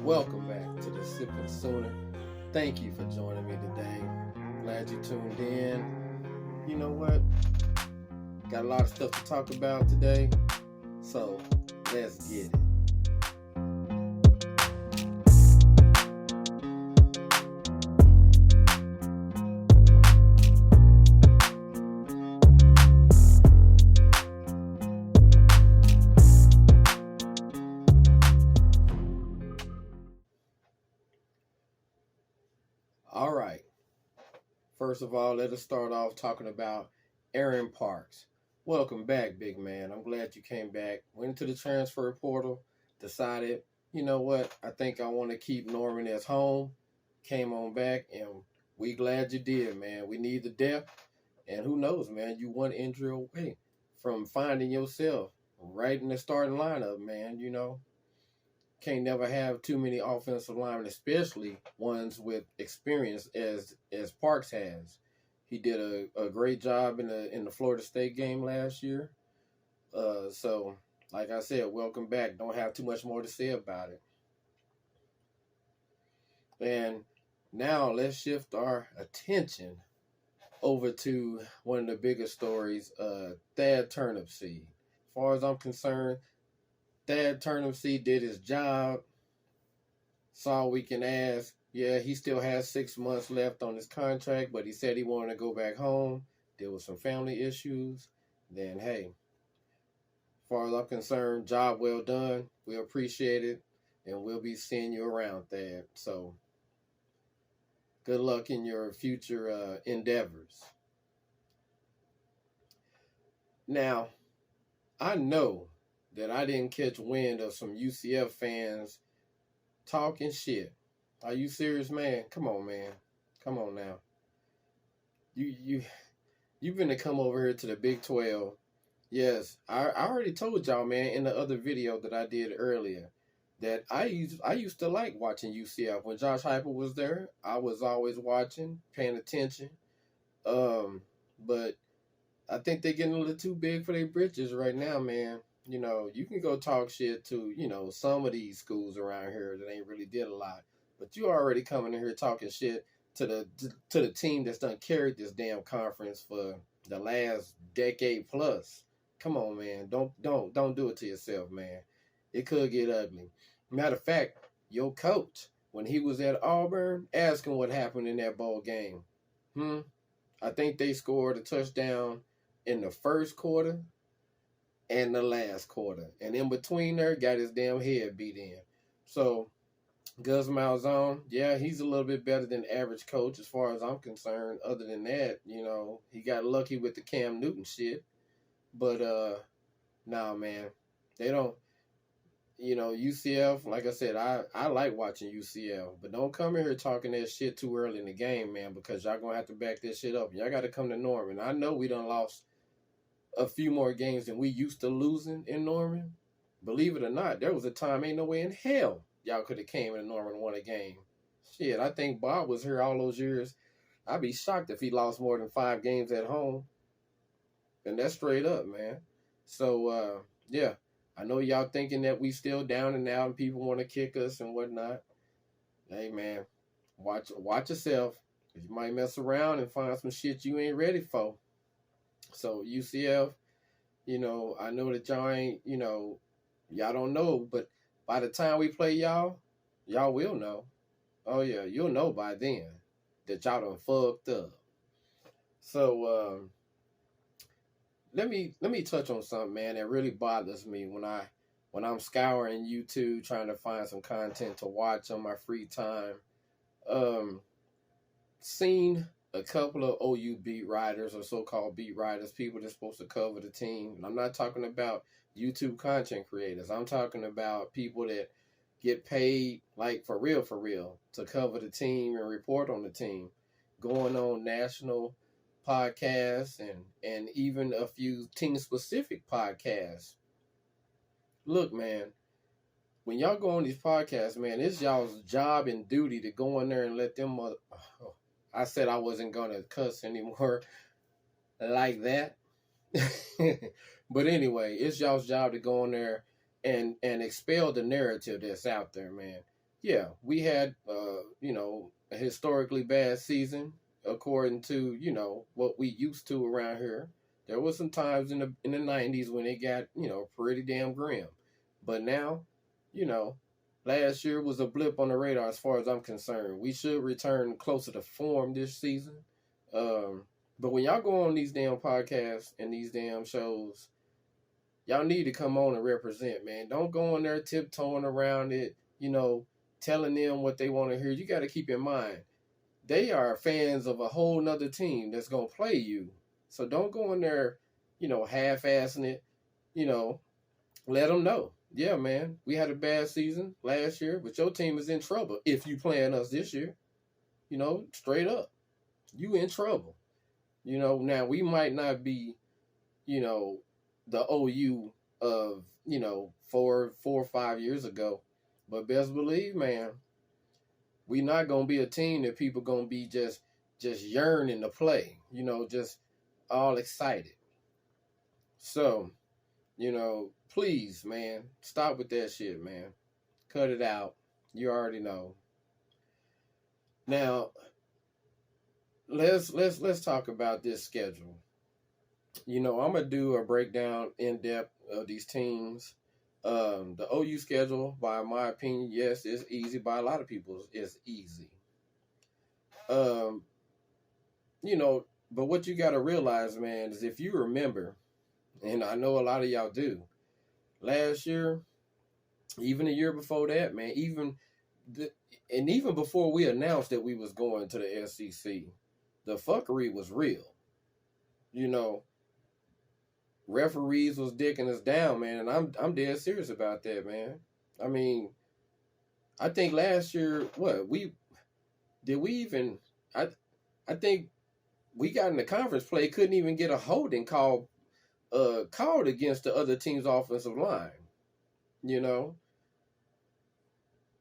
Welcome back to the Sipping Sooner. Thank you for joining me today. Glad you tuned in. You know what? Got a lot of stuff to talk about today, so let's get it. All right. First of all, let us start off talking about Aaron Parks. Welcome back, big man. I'm glad you came back. Went to the transfer portal, decided, you know what? I think I want to keep Norman as home. Came on back, and we glad you did, man. We need the depth, and who knows, man? You one injury away from finding yourself right in the starting lineup, man. You know, can't never have too many offensive linemen, especially ones with experience as Parks has. He did a great job in the Florida State game last year. So, like I said, welcome back. Don't have too much more to say about it. And now let's shift our attention over to one of the biggest stories, Thad Turnipseed. As far as I'm concerned, Thad Turnipseed did his job. That's all we can ask. Yeah, he still has 6 months left on his contract, but he said he wanted to go back home, deal with some family issues. Then, hey, as far as I'm concerned, job well done. We appreciate it, and we'll be seeing you around, Thad. So, good luck in your future endeavors. Now, I know that I didn't catch wind of some UCF fans talking shit. Are you serious, man? Come on, man. Come on now. You've been to come over here to the Big 12. Yes, I already told y'all, man, in the other video that I did earlier, that I used to like watching UCF. When Josh Heupel was there, I was always watching, paying attention. But I think they're getting a little too big for their britches right now, man. You know, you can go talk shit to, you know, some of these schools around here that ain't really did a lot. But you already coming in here talking shit to the team that's done carried this damn conference for the last decade plus. Come on, man. Don't do it to yourself, man. It could get ugly. Matter of fact, your coach, when he was at Auburn, ask him what happened in that bowl game. I think they scored a touchdown in the first quarter and the last quarter. And in between there, got his damn head beat in. So, Gus Malzahn, yeah, he's a little bit better than average coach as far as I'm concerned. Other than that, you know, he got lucky with the Cam Newton shit. But, nah, man, they don't, you know, UCF, like I said, I like watching UCF. But don't come in here talking that shit too early in the game, man, because y'all going to have to back this shit up. Y'all got to come to Norman. I know we done lost a few more games than we used to losing in Norman. Believe it or not, there was a time ain't no way in hell y'all could have came in Norman and won a game. Shit, I think Bob was here all those years. I'd be shocked if he lost more than 5 games at home. And that's straight up, man. So, yeah, I know y'all thinking that we still down and out and people want to kick us and whatnot. Hey, man, watch yourself. You might mess around and find some shit you ain't ready for. So, UCF, you know, I know that y'all ain't, you know, y'all don't know, but by the time we play y'all will know. Oh, yeah, you'll know by then that y'all done fucked up. So, let me touch on something, man, that really bothers me when I'm scouring YouTube trying to find some content to watch on my free time. Seen a couple of OU beat writers or so-called beat writers, people that's supposed to cover the team. And I'm not talking about YouTube content creators. I'm talking about people that get paid, like, for real, to cover the team and report on the team, going on national podcasts and even a few team-specific podcasts. Look, man, when y'all go on these podcasts, man, it's y'all's job and duty to go in there and let them I said I wasn't going to cuss anymore like that. But anyway, it's y'all's job to go in there and expel the narrative that's out there, man. yeah, we had a historically bad season according to what we used to around here. There was some times in the '90s when it got pretty damn grim, but now, you know, last year was a blip on the radar as far as I'm concerned. We should return closer to form this season. Um, but when y'all go on these damn podcasts and these damn shows, y'all need to come on and represent, man. Don't go in there tiptoeing around it, telling them what they want to hear. You got to keep in mind, they are fans of a whole nother team that's going to play you. So don't go in there, half-assing it, you know, let them know. Yeah, man, we had a bad season last year, but your team is in trouble if you playing us this year. Straight up, you in trouble. Now we might not be, you know, the OU of, 4 or 5 years ago. But best believe, man, we not gonna be a team that people gonna be just yearning to play, just all excited. So, please, man, stop with that shit, man. Cut it out. You already know. Now, let's talk about this schedule. I'm gonna do a breakdown in depth of these teams. The OU schedule, by my opinion, yes, is easy. By a lot of people, it's easy. Um, but what you got to realize, man, is if you remember, and I know a lot of y'all do, last year, even the year before that, man, even before we announced that we was going to the SEC, the fuckery was real. Referees was dicking us down, man, and I'm dead serious about that, man. I mean, I think last year, I I think we got in the conference play, couldn't even get a holding call called against the other team's offensive line. You know,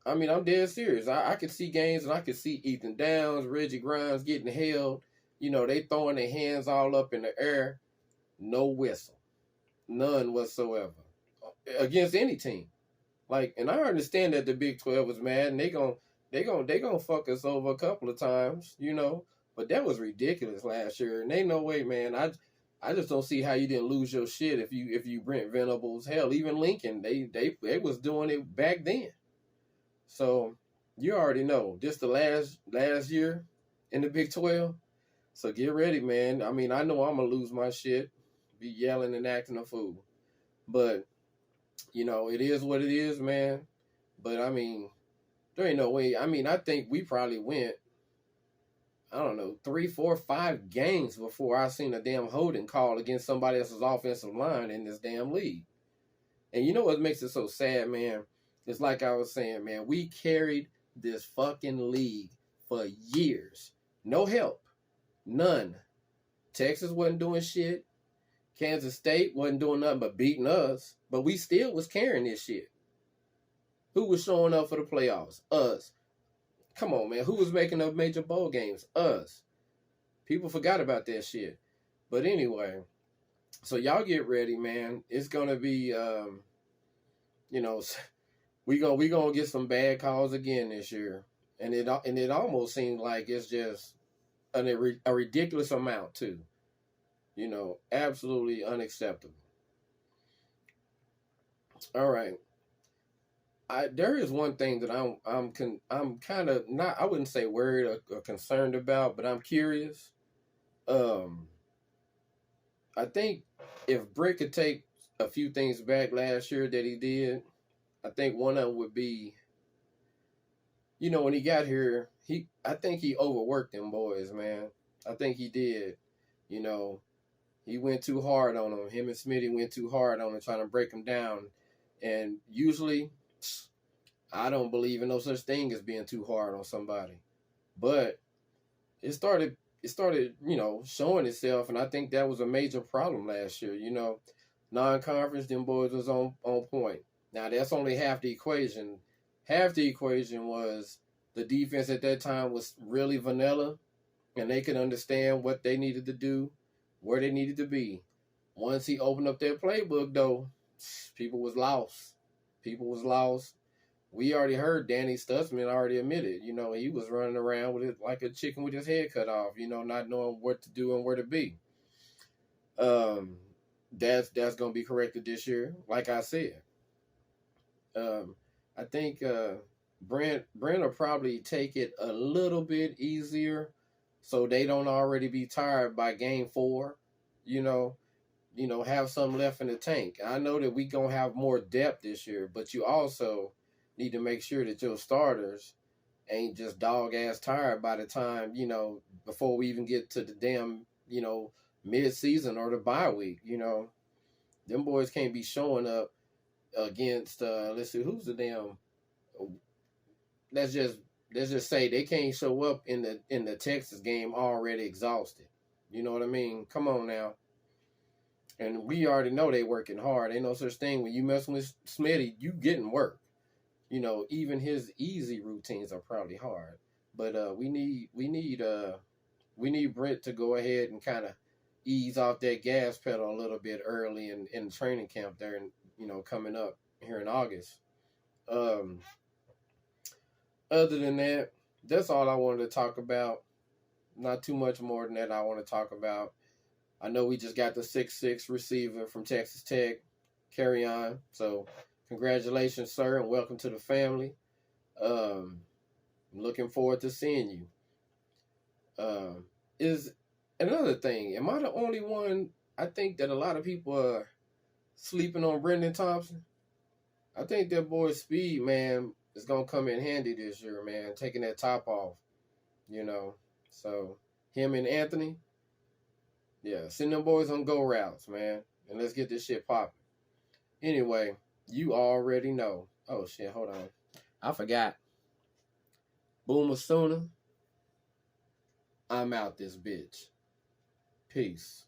I mean, I'm dead serious. I could see games, and I could see Ethan Downs, Reggie Grimes getting held. They throwing their hands all up in the air, no whistle, none whatsoever, against any team. And I understand that the Big 12 was mad, and they gonna fuck us over a couple of times, But that was ridiculous last year, and ain't no way, man. I just don't see how you didn't lose your shit if you Brent Venables. Hell, even Lincoln, they was doing it back then. So you already know this the last year in the Big 12. So get ready, man. I mean, I know I'm gonna lose my shit, be yelling and acting a fool, but it is what it is, man. But I mean, there ain't no way. I mean, I think we probably went, I don't know, 3, 4, 5 games before I seen a damn holding call against somebody else's offensive line in this damn league. And you know what makes it so sad, man? It's like I was saying, man, we carried this fucking league for years. No help. None. Texas wasn't doing shit. Kansas State wasn't doing nothing but beating us. But we still was carrying this shit. Who was showing up for the playoffs? Us. Come on, man. Who was making up major bowl games? Us. People forgot about that shit. But anyway, so y'all get ready, man. It's gonna be, we gonna get some bad calls again this year, and it almost seems like it's just a ridiculous amount too. Absolutely unacceptable. All right. There is one thing that I'm kind of not, I wouldn't say worried or concerned about, but I'm curious. I think if Brick could take a few things back last year that he did, I think one of them would be, when he got here, I think he overworked them boys, man. I think he did. He went too hard on them. Him and Smitty went too hard on him, trying to break him down. And usually, I don't believe in no such thing as being too hard on somebody. But it started, showing itself, and I think that was a major problem last year. Non-conference, them boys was on point. Now, that's only half the equation. Half the equation was the defense at that time was really vanilla, and they could understand what they needed to do, where they needed to be. Once he opened up their playbook, though, people was lost. People was lost. We already heard Danny Stutzman already admitted, he was running around with it like a chicken with his head cut off, not knowing what to do and where to be. Um, that's gonna be corrected this year. Like I said, um, I think Brent will probably take it a little bit easier, so they don't already be tired by game 4. You know, have some left in the tank. I know that we gonna have more depth this year, but you also need to make sure that your starters ain't just dog ass tired by the time, before we even get to the damn, mid season or the bye week. Them boys can't be showing up against let's see who's the damn let's just say they can't show up in the Texas game already exhausted. You know what I mean? Come on now. And we already know they working hard. Ain't no such thing when you messing with Smitty, you getting work. Even his easy routines are probably hard. But we need Brent to go ahead and kind of ease off that gas pedal a little bit early in training camp there, and coming up here in August. Um, Other than that, that's all I wanted to talk about. Not too much more than that I want to talk about. I know we just got the 6'6" receiver from Texas Tech. Carry on. So congratulations, sir, and welcome to the family. I'm looking forward to seeing you. Is another thing. Am I the only one? I think that a lot of people are sleeping on Brendan Thompson. I think that boy's speed, man, is gonna come in handy this year, man. Taking that top off, So him and Anthony, yeah, send them boys on go routes, man, and let's get this shit popping. Anyway, you already know. Oh shit, hold on, I forgot. Boomer Sooner. I'm out this bitch. Peace.